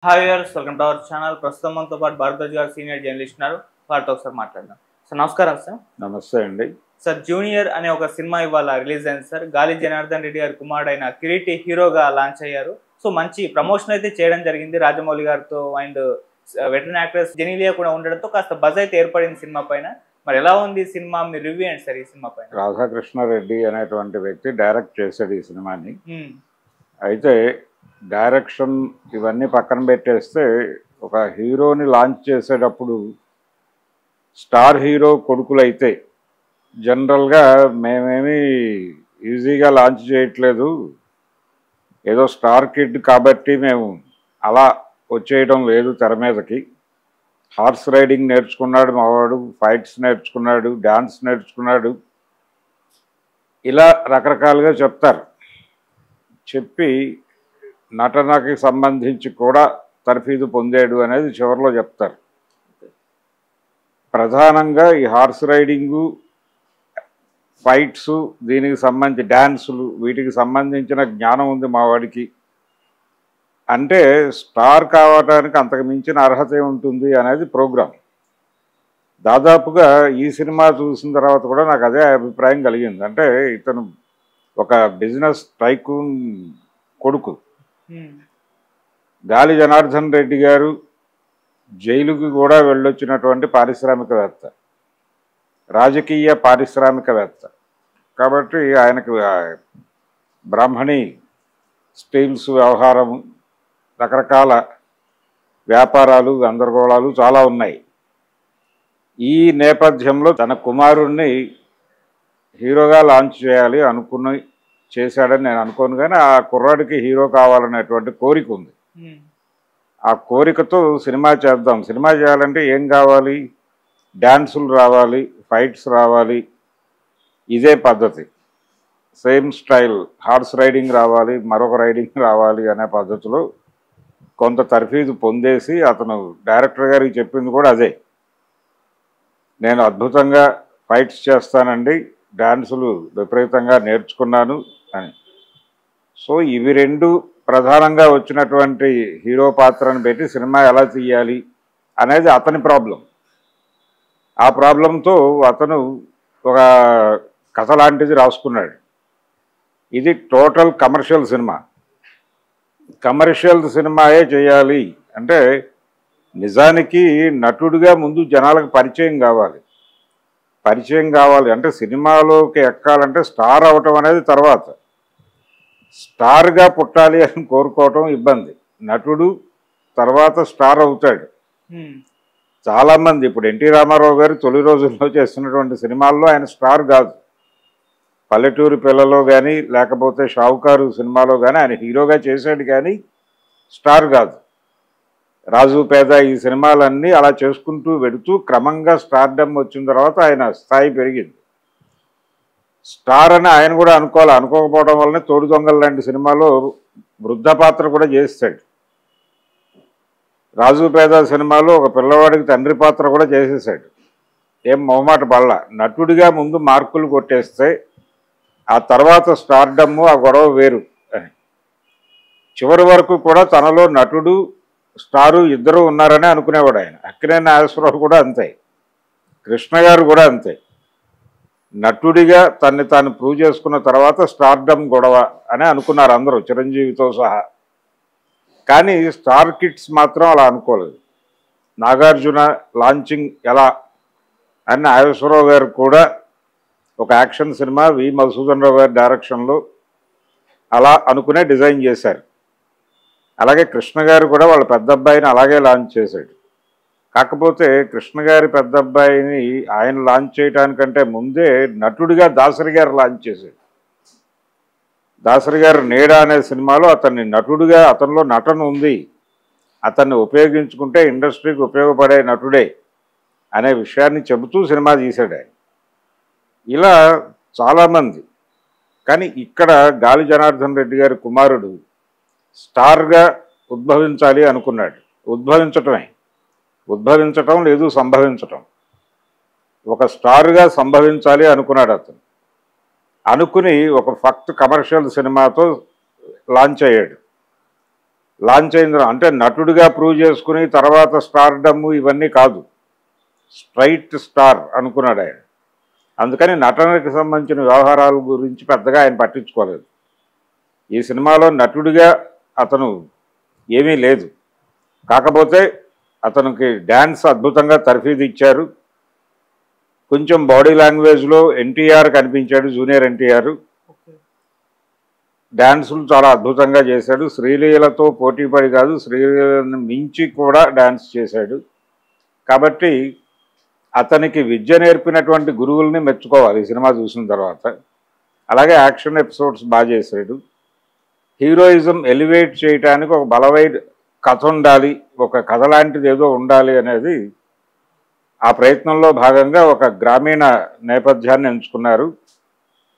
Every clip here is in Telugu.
Hi viewers, welcome to our channel. ప్రస్తుతం మనతో పాటు భారద్వాజ్ గారు సీనియర్ జర్నలిస్ట్ ఉన్నారు. వారితో ఒకసారి మాట్లాడదాం. సార్ నమస్కారం. సార్ నమస్తే అండి. సార్ జూనియర్ అనే ఒక సినిమా ఇవాళ రిలీజ్ అయింది సార్. గాలి జనార్దన్ రెడ్డి గారి కుమారుడైన కిరీటి హీరోగా లాంచ్ అయ్యారు. సో మంచి ప్రమోషన్ అయితే చేయడం జరిగింది రాజమౌళి గారితో అండ్ వెటరన్ యాక్ట్రెస్ జెనీలియా కూడా ఉండడంతో కాస్త బజ్ అయితే ఏర్పడింది సినిమా పైన. మరి ఎలా ఉంది సినిమా, మీరు రివ్యూ ఏంటి సార్ ఈ సినిమా పైన? రాధాకృష్ణారెడ్డి అనేటువంటి వ్యక్తి డైరెక్ట్ చేశాడు ఈ సినిమాని. అయితే డైరెక్షన్ ఇవన్నీ పక్కన పెట్టేస్తే ఒక హీరోని లాంచ్ చేసేటప్పుడు స్టార్ హీరో కొడుకులైతే జనరల్గా మేమేమి ఈజీగా లాంచ్ చేయట్లేదు, ఏదో స్టార్ కిడ్ కాబట్టి మేము అలా వచ్చేయడం లేదు తెర మీదకి. హార్స్ రైడింగ్ నేర్చుకున్నాడు మావాడు, ఫైట్స్ నేర్చుకున్నాడు, డ్యాన్స్ నేర్చుకున్నాడు, ఇలా రకరకాలుగా చెప్తారు. చెప్పి నటనకి సంబంధించి కూడా తర్ఫీదు పొందాడు అనేది చివరిలో చెప్తారు. ప్రధానంగా ఈ హార్స్ రైడింగు, ఫైట్స్, దీనికి సంబంధించి డ్యాన్సులు, వీటికి సంబంధించిన జ్ఞానం ఉంది మా వాడికి అంటే స్టార్ కావడానికి అంతకు మించిన అర్హత ఉంటుంది అనేది ప్రోగ్రాం. దాదాపుగా ఈ సినిమా చూసిన తర్వాత కూడా నాకు అదే అభిప్రాయం కలిగింది. అంటే ఇతను ఒక బిజినెస్ టైకూన్ కొడుకు. గాలి జనార్దన్ రెడ్డి గారు జైలుకి కూడా వెళ్ళొచ్చినటువంటి పారిశ్రామికవేత్త, రాజకీయ పారిశ్రామికవేత్త. కాబట్టి ఆయనకు బ్రాహ్మణి స్టీల్స్ వ్యవహారం, రకరకాల వ్యాపారాలు, గందరగోళాలు చాలా ఉన్నాయి. ఈ నేపథ్యంలో తన కుమారుణ్ణి హీరోగా లాంచ్ చేయాలి అనుకుని చేశాడని నేను అనుకోను, కానీ ఆ కుర్రాడికి హీరో కావాలనేటువంటి కోరిక ఉంది. ఆ కోరికతో సినిమా చేద్దాం, సినిమా చేయాలంటే ఏం కావాలి, డ్యాన్సులు రావాలి, ఫైట్స్ రావాలి, ఇదే పద్ధతి, సేమ్ స్టైల్, హార్స్ రైడింగ్ రావాలి, మరొక రైడింగ్ రావాలి అనే పద్ధతిలో కొంత తర్ఫీదు పొందేసి అతను డైరెక్టర్ గారికి చెప్పింది కూడా అదే. నేను అద్భుతంగా ఫైట్స్ చేస్తానండి, డ్యాన్సులు విపరీతంగా నేర్చుకున్నాను అని. సో ఇవి రెండు ప్రధానంగా వచ్చినటువంటి హీరో పాత్రను పెట్టి సినిమా ఎలా తీయాలి అనేది అతని ప్రాబ్లం. ఆ ప్రాబ్లంతో అతను ఒక కథ లాంటిది రాసుకున్నాడు. ఇది టోటల్ కమర్షియల్ సినిమా. కమర్షియల్ సినిమాయే చేయాలి అంటే నిజానికి నటుడిగా ముందు జనాలకు పరిచయం కావాలి అంటే సినిమాలోకి ఎక్కాలంటే స్టార్ అవటం అనేది తర్వాత. స్టార్గా పుట్టాలి అని కోరుకోవటం ఇబ్బంది. నటుడు తర్వాత స్టార్ అవుతాడు. చాలామంది ఇప్పుడు ఎన్టీ రామారావు గారు తొలి రోజుల్లో చేస్తున్నటువంటి సినిమాల్లో ఆయన స్టార్ కాదు. పల్లెటూరి పిల్లలో కానీ లేకపోతే షావుకారు సినిమాలో కానీ ఆయన హీరోగా చేశాడు, కానీ స్టార్ కాదు. రాజు పేద ఈ సినిమాలన్నీ అలా చేసుకుంటూ వెడుతూ క్రమంగా స్టార్డమ్ వచ్చిన తర్వాత ఆయన స్థాయి పెరిగింది. స్టార్ అని ఆయన కూడా అనుకోకపోవడం వల్లనే తోడు దొంగలు లాంటి సినిమాలో వృద్ధ పాత్ర కూడా చేస్తాడు. రాజు పేద సినిమాలో ఒక పిల్లవాడికి తండ్రి పాత్ర కూడా చేసేసాడు. ఏం మొహమాట పడల. నటుడిగా ముందు మార్కులు కొట్టేస్తే ఆ తర్వాత స్టార్డమ్, ఆ గొడవ వేరు అని. చివరి వరకు కూడా తనలో నటుడు స్టారు ఇద్దరు ఉన్నారని అనుకునేవాడు ఆయన. అక్కినేని నాగేశ్వరరావు కూడా అంతే, కృష్ణ గారు కూడా అంతే. నటుడిగా తన్ని తాను ప్రూవ్ చేసుకున్న తర్వాత స్టార్డమ్ గొడవ అని అనుకున్నారు అందరూ, చిరంజీవితో సహా. కానీ స్టార్ కిడ్స్ మాత్రం అలా అనుకోలేదు. నాగార్జున లాంచింగ్ ఎలా అని నాగేశ్వరరావు గారు కూడా ఒక యాక్షన్ సినిమా వి మధుసూదన్ రావు గారి డైరెక్షన్లో అలా అనుకునే డిజైన్ చేశారు. అలాగే కృష్ణ గారు కూడా వాళ్ళ పెద్ద అబ్బాయిని అలాగే లాంచ్ చేశాడు. కాకపోతే కృష్ణ గారి పెద్ద అబ్బాయిని ఆయన లాంచ్ చేయడానికంటే ముందే నటుడిగా దాసరి గారు లాంచ్ చేశాడు. దాసరి గారు నీడ అనే సినిమాలో అతన్ని నటుడిగా, అతనిలో నటన ఉంది, అతన్ని ఉపయోగించుకుంటే ఇండస్ట్రీకి ఉపయోగపడే నటుడే అనే విషయాన్ని చెబుతూ సినిమా తీశాడు ఆయన. ఇలా చాలామంది. కానీ ఇక్కడ గాలి జనార్దన్ రెడ్డి గారి కుమారుడు స్టార్గా ఉద్భవించాలి అనుకున్నాడు. ఉద్భవించటం లేదు, సంభవించటం. ఒక స్టార్గా సంభవించాలి అనుకున్నాడు అతను. అనుకుని ఒక ఫక్త్ కమర్షియల్ సినిమాతో లాంచ్ అయ్యాడు. లాంచ్ అయింది అంటే నటుడిగా ప్రూవ్ చేసుకుని తర్వాత స్టార్డమ్ ఇవన్నీ కాదు, స్ట్రైట్ స్టార్ అనుకున్నాడు ఆయన. అందుకని నటనకి సంబంధించిన వ్యవహారాల గురించి పెద్దగా ఆయన పట్టించుకోలేదు. ఈ సినిమాలో నటుడిగా అతను ఏమీ లేదు, కాకపోతే అతనికి డ్యాన్స్ అద్భుతంగా తర్ఫీదు ఇచ్చారు. కొంచెం బాడీ లాంగ్వేజ్లో ఎన్టీఆర్ కనిపించాడు, జూనియర్ ఎన్టీఆర్. డ్యాన్సులు చాలా అద్భుతంగా చేశాడు. శ్రీలీలతో పోటీపడి కాదు, శ్రీలీలను మించి కూడా డ్యాన్స్ చేశాడు. కాబట్టి అతనికి విద్య నేర్పినటువంటి గురువుల్ని మెచ్చుకోవాలి ఈ సినిమా చూసిన తర్వాత. అలాగే యాక్షన్ ఎపిసోడ్స్ బాగా చేశాడు. హీరోయిజం ఎలివేట్ చేయడానికి ఒక బలమైన కథ ఉండాలి, ఒక కథ లాంటిది ఏదో ఉండాలి అనేది ఆ ప్రయత్నంలో భాగంగా ఒక గ్రామీణ నేపథ్యాన్ని ఎంచుకున్నారు.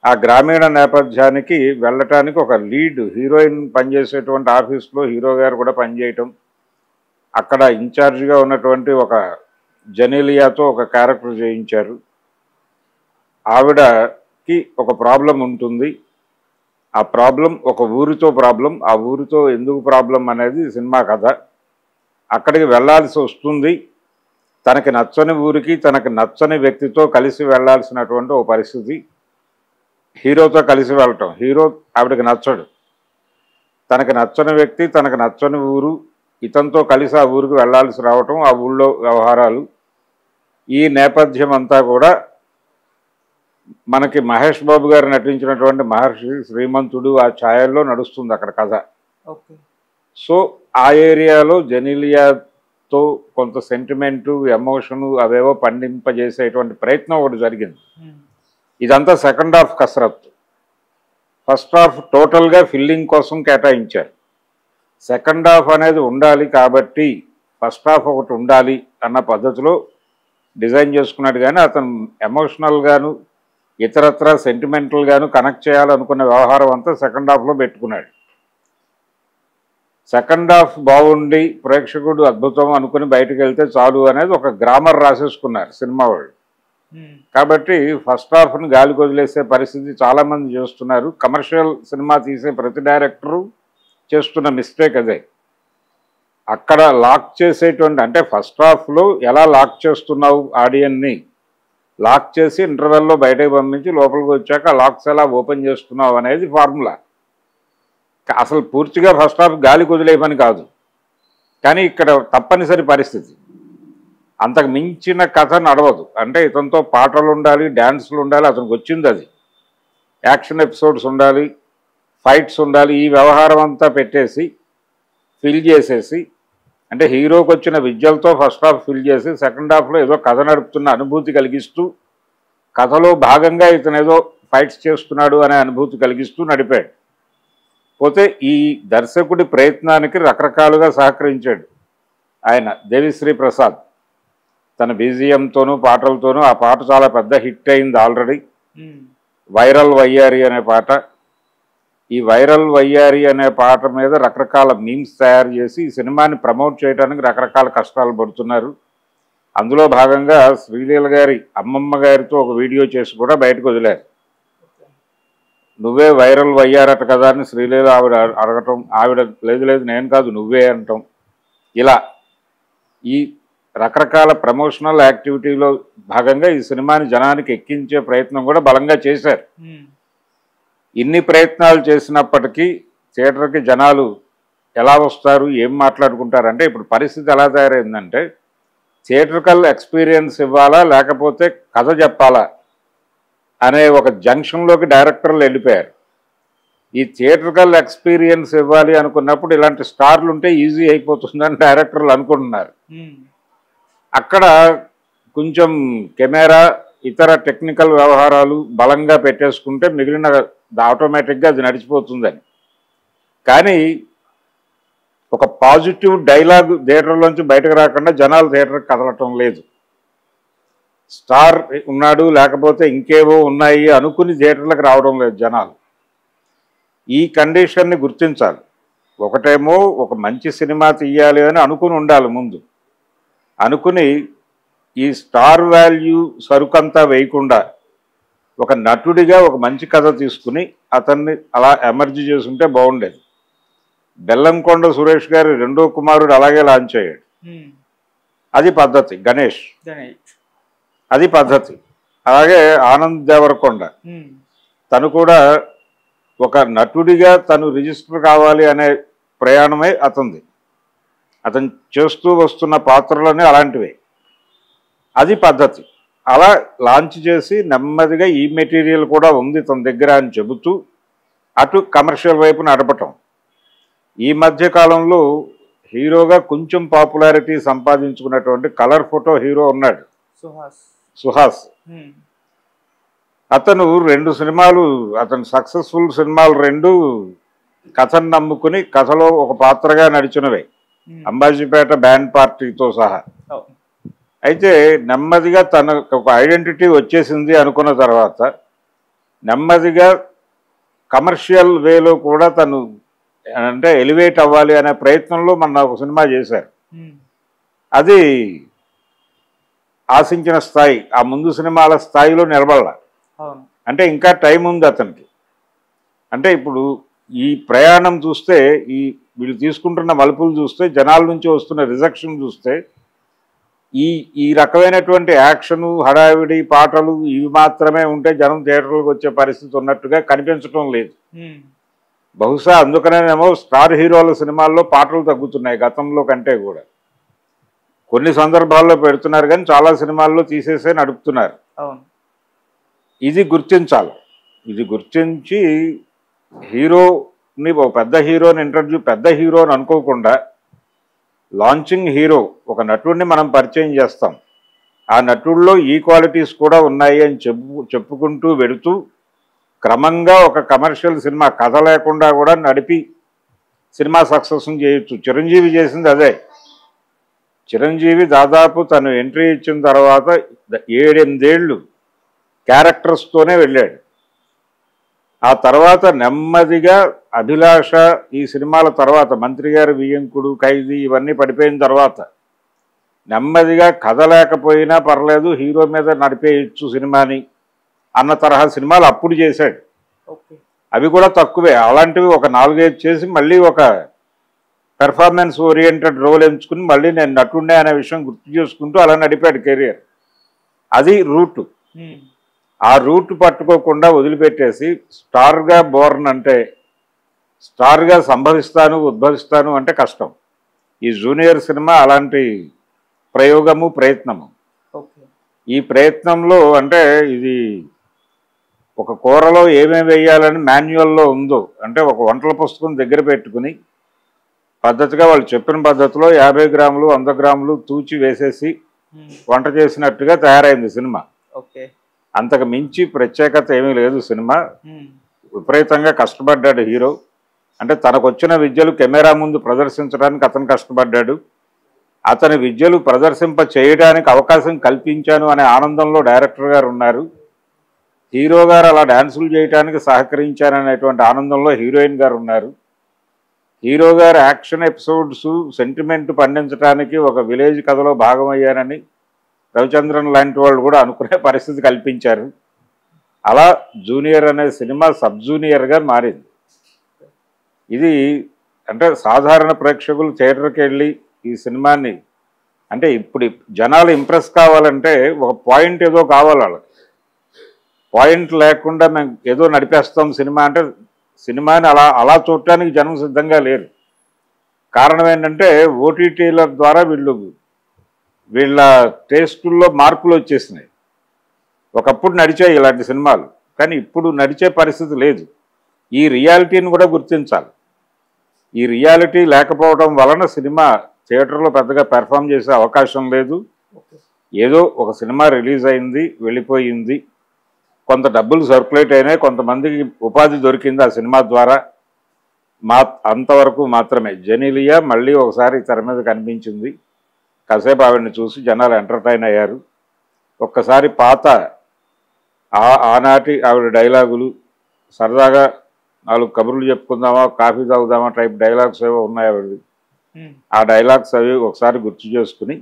ఆ గ్రామీణ నేపథ్యానికి వెళ్ళటానికి ఒక లీడ్ హీరోయిన్ పనిచేసేటువంటి ఆఫీస్లో హీరో గారు కూడా పనిచేయటం, అక్కడ ఇన్ఛార్జిగా ఉన్నటువంటి ఒక జెనీలియాతో ఒక క్యారెక్టర్ చేయించారు. ఆవిడకి ఒక ప్రాబ్లం ఉంటుంది, ఆ ప్రాబ్లం ఒక ఊరితో ప్రాబ్లం, ఆ ఊరితో ఎందుకు ప్రాబ్లం అనేది సినిమా కథ. అక్కడికి వెళ్ళాల్సి వస్తుంది, తనకి నచ్చని ఊరికి తనకి నచ్చని వ్యక్తితో కలిసి వెళ్ళాల్సినటువంటి ఒక పరిస్థితి. హీరోతో కలిసి వెళ్ళటం, హీరో ఆవిడకి నచ్చడు, తనకి నచ్చని వ్యక్తి తనకు నచ్చని ఊరు, ఇతనితో కలిసి ఆ ఊరికి వెళ్ళాల్సి రావటం, ఆ ఊళ్ళో వ్యవహారాలు, ఈ నేపథ్యం అంతా కూడా మనకి మహేష్ బాబు గారు నటించినటువంటి మహర్షి శ్రీమంతుడు ఆ ఛాయల్లో నడుస్తుంది అక్కడ కథ. సో ఆ ఏరియాలో జెనీలియాతో కొంత సెంటిమెంటు ఎమోషను అవేవో పండింపజేసేటువంటి ప్రయత్నం ఒకటి జరిగింది. ఇదంతా సెకండ్ హాఫ్ కసరత్తు. ఫస్ట్ హాఫ్ టోటల్గా ఫిల్లింగ్ కోసం కేటాయించారు. సెకండ్ హాఫ్ అనేది ఉండాలి కాబట్టి ఫస్ట్ హాఫ్ ఒకటి ఉండాలి అన్న పద్ధతిలో డిజైన్ చేసుకున్నాడు. కానీ అతను ఎమోషనల్గాను ఇతరత్ర సెంటిమెంటల్గాను కనెక్ట్ చేయాలనుకున్న వ్యవహారం అంతా సెకండ్ హాఫ్లో పెట్టుకున్నాడు. సెకండ్ హాఫ్ బాగుండి ప్రేక్షకుడు అద్భుతం అనుకుని బయటకు వెళ్తే చాలు అనేది ఒక గ్రామర్ రాసేసుకున్నారు సినిమా వాళ్ళు. కాబట్టి ఫస్ట్ హాఫ్ను గాలికి వదిలేసే పరిస్థితి చాలామంది చేస్తున్నారు. కమర్షియల్ సినిమా తీసే ప్రతి డైరెక్టరు చేస్తున్న మిస్టేక్ అదే. అక్కడ లాక్ చేసేటువంటి అంటే ఫస్ట్ హాఫ్లో ఎలా లాక్ చేస్తున్నావు ఆడియన్ని, లాక్ చేసి ఇంటర్వెల్లో బయటకు పంపించి లోపలికి వచ్చాక లాక్స్ ఎలా ఓపెన్ చేస్తున్నావు అనేది ఫార్ములా. అసలు పూర్తిగా ఫస్ట్ హాఫ్ గాలికి వదిలే పని కాదు, కానీ ఇక్కడ తప్పనిసరి పరిస్థితి. అంతకు మించిన కథ నడవదు. అంటే ఇతనితో పాటలు ఉండాలి, డ్యాన్సులు ఉండాలి, అతనికి వచ్చింది అది, యాక్షన్ ఎపిసోడ్స్ ఉండాలి, ఫైట్స్ ఉండాలి. ఈ వ్యవహారం అంతా పెట్టేసి ఫిల్ చేసేసి అంటే హీరోకి వచ్చిన విద్యలతో ఫస్ట్ హాఫ్ ఫిల్ చేసి సెకండ్ హాఫ్లో ఏదో కథ నడుపుతున్న అనుభూతి కలిగిస్తూ, కథలో భాగంగా ఇతను ఏదో ఫైట్స్ చేస్తున్నాడు అనే అనుభూతి కలిగిస్తూ నడిపాడు. పోతే ఈ దర్శకుడి ప్రయత్నానికి రకరకాలుగా సహకరించాడు ఆయన. దేవిశ్రీ ప్రసాద్ తన బీజిఎంతోనూ పాటలతోనూ, ఆ పాట చాలా పెద్ద హిట్ అయింది ఆల్రెడీ, వైరల్ వయ్యారి అనే పాట. ఈ వైరల్ వయ్యారి అనే పాట మీద రకరకాల మీమ్స్ తయారు చేసి ఈ సినిమాని ప్రమోట్ చేయడానికి రకరకాల కష్టాలు పడుతున్నారు. అందులో భాగంగా శ్రీలీల గారి అమ్మమ్మ గారితో ఒక వీడియో చేసి కూడా బయటకు వదిలారు. నువ్వే వైరల్ వయ్యారట కదా అని శ్రీలీల ఆవిడ అడగటం, ఆవిడ లేదు లేదు నేను కాదు నువ్వే అనటం, ఇలా ఈ రకరకాల ప్రమోషనల్ యాక్టివిటీలో భాగంగా ఈ సినిమాని జనానికి ఎక్కించే ప్రయత్నం కూడా బలంగా చేశారు. ఇన్ని ప్రయత్నాలు చేసినప్పటికీ థియేటర్కి జనాలు ఎలా వస్తారు, ఏం మాట్లాడుకుంటారంటే ఇప్పుడు పరిస్థితి ఎలా తయారైందంటే థియేటర్కల్ ఎక్స్పీరియన్స్ ఇవ్వాలా లేకపోతే కథ చెప్పాలా అనే ఒక జంక్షన్లోకి డైరెక్టర్లు వెళ్ళిపోయారు. ఈ థియేటర్కల్ ఎక్స్పీరియన్స్ ఇవ్వాలి అనుకున్నప్పుడు ఇలాంటి స్టార్లు ఉంటే ఈజీ అయిపోతుందని డైరెక్టర్లు అనుకుంటున్నారు. అక్కడ కొంచెం కెమెరా ఇతర టెక్నికల్ వ్యవహారాలు బలంగా పెట్టేసుకుంటే మిగిలిన ఆటోమేటిక్గా అది నడిచిపోతుందని. కానీ ఒక పాజిటివ్ డైలాగ్ థియేటర్లోంచి బయటకు రాకుండా జనాలు థియేటర్కి కదలటం లేదు. స్టార్ ఉన్నాడు లేకపోతే ఇంకేవో ఉన్నాయి అనుకుని థియేటర్లకు రావడం లేదు జనాలు. ఈ కండిషన్ని గుర్తించాలి. ఒకటేమో ఒక మంచి సినిమా తీయాలి అని అనుకుని ఉండాలి ముందు, అనుకుని ఈ స్టార్ వాల్యూ సరుకంతా వేయకుండా ఒక నటుడిగా ఒక మంచి కథ తీసుకుని అతన్ని అలా ఎమర్జీ చేసుంటే బాగుండేది. బెల్లంకొండ సురేష్ గారి రెండో కుమారుడు అలాగే లాంచ్ అయ్యాడు. అది పద్ధతి. గణేష్ అది పద్ధతి. అలాగే ఆనంద్ దేవరకొండ తను కూడా ఒక నటుడిగా తను రిజిస్టర్ కావాలి అనే ప్రయాణమే అతనిది. అతను చేస్తూ వస్తున్న పాత్రలన్నీ అలాంటివే. అది పద్ధతి. అలా లాంచ్ చేసి నెమ్మదిగా ఈ మెటీరియల్ కూడా ఉంది తన దగ్గర అని చెబుతూ అటు కమర్షియల్ వైపు నడపటం. ఈ మధ్య కాలంలో హీరోగా కొంచెం పాపులారిటీ సంపాదించుకున్నటువంటి కలర్ ఫోటో హీరో ఉన్నాడు, సుహాస్. అతను 2 సినిమాలు, అతను సక్సెస్ఫుల్ సినిమాలు 2 కథను నమ్ముకుని కథలో ఒక పాత్రగా నడిచినవే, అంబాజీపేట బ్యాండ్ పార్టీతో సహా. అయితే నెమ్మదిగా తనకు ఒక ఐడెంటిటీ వచ్చేసింది అనుకున్న తర్వాత నెమ్మదిగా కమర్షియల్ వేలో కూడా తను అంటే ఎలివేట్ అవ్వాలి అనే ప్రయత్నంలో మన ఒక సినిమా చేశారు. అది ఆశించిన స్థాయి, ఆ ముందు సినిమాల స్థాయిలో నిలబడాల. అంటే ఇంకా టైం ఉంది అతనికి. అంటే ఇప్పుడు ఈ ప్రయాణం చూస్తే, ఈ వీళ్ళు తీసుకుంటున్న మలుపులు చూస్తే, జనాల నుంచి వస్తున్న రిజెక్షన్ చూస్తే, ఈ రకమైనటువంటి యాక్షను, హడావిడి, పాటలు ఇవి మాత్రమే ఉంటే జనం థియేటర్లకు వచ్చే పరిస్థితి ఉన్నట్టుగా కనిపించడం లేదు. బహుశా అందుకనేమో స్టార్ హీరోల సినిమాల్లో పాటలు తగ్గుతున్నాయి గతంలో కంటే కూడా. కొన్ని సందర్భాల్లో పెడుతున్నారు కానీ చాలా సినిమాల్లో తీసేసే నడుపుతున్నారు. ఇది గుర్తించాలి. ఇది గుర్తించి హీరోని, ఒక పెద్ద హీరోని పెద్ద హీరోని అనుకోకుండా లాంచింగ్ హీరో, ఒక నటుడిని మనం పరిచయం చేస్తాం. ఆ నటుడిలో ఈ క్వాలిటీస్ కూడా ఉన్నాయి అని చెప్పుకుంటూ వెడుతూ క్రమంగా ఒక కమర్షియల్ సినిమా కథ లేకుండా కూడా నడిపి సినిమా సక్సెస్ చేయొచ్చు. చిరంజీవి చేసింది అదే. చిరంజీవి దాదాపు తను ఎంట్రీ ఇచ్చిన తర్వాత 7-8 ఏళ్ళు క్యారెక్టర్స్తోనే వెళ్ళాడు. ఆ తర్వాత నెమ్మదిగా అభిలాష, ఈ సినిమాల తర్వాత మంత్రి గారి వియ్యంకుడు, ఖైదీ ఇవన్నీ పడిపోయిన తర్వాత నెమ్మదిగా కథ లేకపోయినా పర్లేదు హీరో మీద నడిపేయచ్చు సినిమాని అన్న తరహా సినిమాలు అప్పుడు చేశాడు. అవి కూడా తక్కువే. అలాంటివి ఒక 4-5 చేసి మళ్ళీ ఒక పెర్ఫార్మెన్స్ ఓరియంటెడ్ రోల్ ఎంచుకుని మళ్ళీ నేను నటుండే అనే విషయం గుర్తు చేసుకుంటూ అలా నడిపాడు కెరియర్. అది రూటు. ఆ రూట్ పట్టుకోకుండా వదిలిపెట్టేసి స్టార్గా బోర్న్ అంటే, స్టార్గా సంభవిస్తాను ఉద్భవిస్తాను అంటే కష్టం. ఈ జూనియర్ సినిమా అలాంటి ప్రయోగము, ప్రయత్నము. ఈ ప్రయత్నంలో అంటే ఇది ఒక కూరలో ఏమేమి వేయాలని మాన్యువల్లో ఉందో, అంటే ఒక వంటల పుస్తకం దగ్గర పెట్టుకుని పద్ధతిగా వాళ్ళు చెప్పిన పద్ధతిలో 50 గ్రాములు 100 గ్రాములు తూచి వేసేసి వంట చేసినట్టుగా తయారైంది సినిమా. అంతకు మించి ప్రత్యేకత ఏమీ లేదు సినిమా. విపరీతంగా కష్టపడ్డాడు హీరో. అంటే తనకు వచ్చిన విద్యలు కెమెరా ముందు ప్రదర్శించడానికి అతను కష్టపడ్డాడు. అతని విద్యలు ప్రదర్శింప చేయడానికి అవకాశం కల్పించాను అనే ఆనందంలో డైరెక్టర్ గారు ఉన్నారు. హీరో గారు అలా డ్యాన్సులు చేయడానికి సహకరించారనేటువంటి ఆనందంలో హీరోయిన్ గారు ఉన్నారు. హీరో గారు యాక్షన్ ఎపిసోడ్స్, సెంటిమెంట్ పండించడానికి ఒక విలేజ్ కథలో భాగమయ్యారని రవిచంద్రన్ లాంటి వాళ్ళు కూడా అనుకునే పరిస్థితి కల్పించారు. అలా జూనియర్ అనే సినిమా సబ్ జూనియర్గా మారింది. ఇది అంటే సాధారణ ప్రేక్షకులు థియేటర్కి వెళ్ళి ఈ సినిమాని, అంటే ఇప్పుడు జనాలు ఇంప్రెస్ కావాలంటే ఒక పాయింట్ ఏదో కావాలి వాళ్ళకి. పాయింట్ లేకుండా మేము ఏదో నడిపేస్తాం సినిమా అంటే, సినిమాని అలా చూడటానికి జనం సిద్ధంగా లేరు. కారణం ఏంటంటే ఓటీటీల ద్వారా వీళ్ళ టేస్టుల్లో మార్పులు వచ్చేసినాయి. ఒకప్పుడు నడిచాయి ఇలాంటి సినిమాలు, కానీ ఇప్పుడు నడిచే పరిస్థితి లేదు. ఈ రియాలిటీని కూడా గుర్తించాలి. ఈ రియాలిటీ లేకపోవడం వలన సినిమా థియేటర్లో పెద్దగా పెర్ఫామ్ చేసే అవకాశం లేదు. ఏదో ఒక సినిమా రిలీజ్ అయింది, వెళ్ళిపోయింది, కొంత డబ్బులు సర్క్యులేట్ అయినాయి, కొంతమందికి ఉపాధి దొరికింది ఆ సినిమా ద్వారా, అంతవరకు మాత్రమే. జెనీలియా మళ్ళీ ఒకసారి తెర మీద కనిపించింది. కాసేపు ఆవిడని చూసి జనాలు ఎంటర్టైన్ అయ్యారు. ఒక్కసారి పాత ఆనాటి ఆవిడ డైలాగులు, సరదాగా 4 కబుర్లు చెప్పుకుందామా, కాఫీ తాగుదామా టైప్ డైలాగ్స్ ఏవో ఉన్నాయి ఆవిడవి. ఆ డైలాగ్స్ అవి ఒకసారి గుర్తు చేసుకుని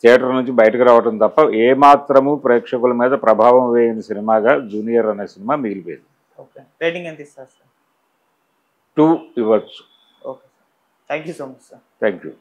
థియేటర్ నుంచి బయటకు రావడం తప్ప ఏమాత్రము ప్రేక్షకుల మీద ప్రభావం వేయని సినిమాగా జూనియర్ అనే సినిమా మిగిలిపోయింది. 2 ఇవ్వచ్చు. Thank you so much sir. Thank you.